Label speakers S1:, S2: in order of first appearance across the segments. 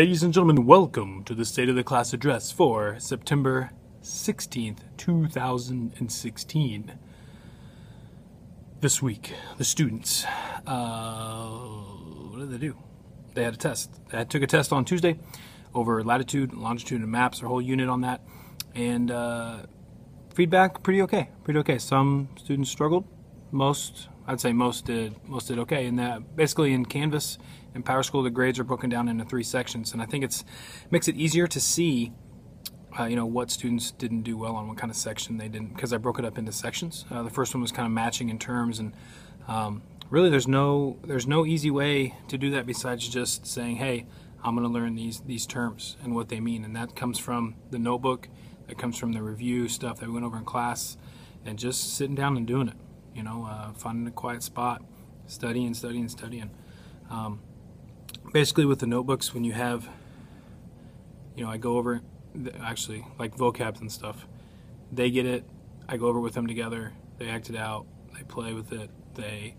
S1: Ladies and gentlemen, welcome to the State of the Class Address for September 16th, 2016. This week, the students, what did they do? They had a test. They took a test on Tuesday over latitude, longitude, and maps, their whole unit on that. And feedback, pretty okay. Some students struggled. I'd say most did okay. And that basically in Canvas and PowerSchool, the grades are broken down into 3 sections, and I think makes it easier to see, what students didn't do well on, what kind of section they didn't, because I broke it up into sections. The first one was kind of matching in terms, and really there's no easy way to do that besides just saying, hey, I'm going to learn these terms and what they mean, and that comes from the notebook, that comes from the review stuff that we went over in class, and just sitting down and doing it. Finding a quiet spot, studying. Basically with the notebooks, when you have, I go over, actually, like vocabs and stuff, they get it, I go over with them together, they act it out, they play with it, they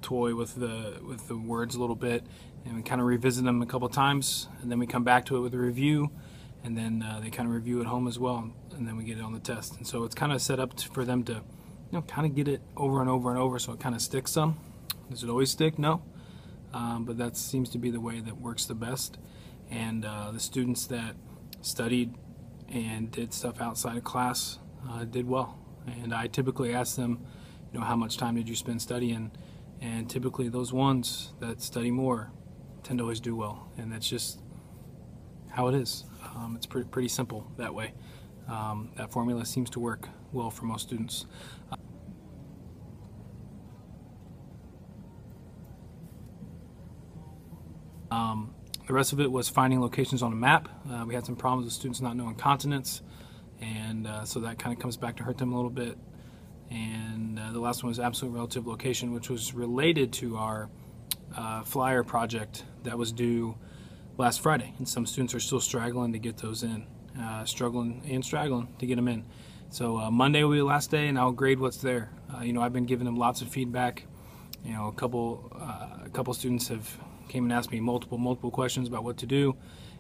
S1: toy with the words a little bit, and we kind of revisit them a couple times, and then we come back to it with a review, and then they kind of review at home as well, and then we get it on the test. And so it's kind of set up for them to kind of get it over and over and over, so it kind of sticks some. Does it always stick? No. But that seems to be the way that works the best. And the students that studied and did stuff outside of class did well. And I typically ask them, how much time did you spend studying? And typically those ones that study more tend to always do well. And that's just how it is. It's pretty simple that way. That formula seems to work well for most students. The rest of it was finding locations on a map. We had some problems with students not knowing continents, and so that kind of comes back to hurt them a little bit. And the last one was absolute relative location, which was related to our flyer project that was due last Friday, and some students are still struggling to get those in, struggling to get them in. So Monday will be the last day, and I'll grade what's there. I've been giving them lots of feedback. A couple students came and asked me multiple questions about what to do,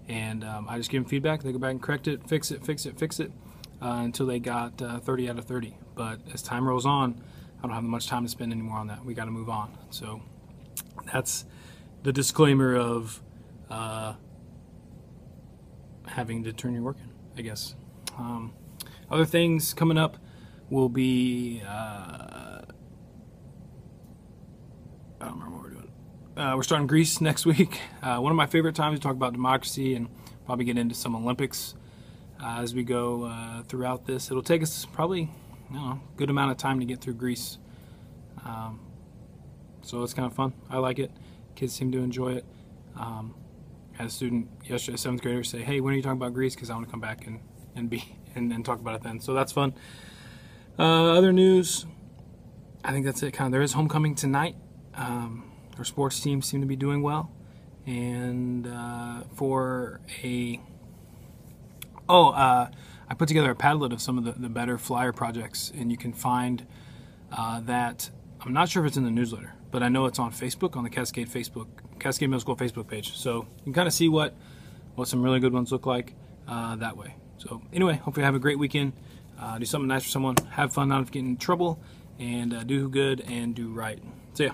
S1: and I just give them feedback. They go back and correct it, fix it, until they got 30 out of 30. But as time rolls on, I don't have much time to spend anymore on that. We got to move on. So that's the disclaimer of having to turn your work in, I guess. Other things coming up will be, I don't remember what we're doing. We're starting Greece next week. One of my favorite times to talk about democracy and probably get into some Olympics as we go throughout this. It'll take us probably, a good amount of time to get through Greece. So it's kind of fun. I like it. Kids seem to enjoy it. I had a student yesterday, a 7th grader, say, hey, when are you talking about Greece? Because I want to come back and talk about it then. So that's fun. Other news, I think that's it. There is homecoming tonight. Our sports teams seem to be doing well. And I put together a Padlet of some of the better flyer projects, and you can find that. I'm not sure if it's in the newsletter, but I know it's on Facebook, on the Cascade Middle School Facebook page. So you can kind of see what some really good ones look like that way. So anyway, hope you have a great weekend. Do something nice for someone. Have fun, not get in trouble, and do good and do right. See ya.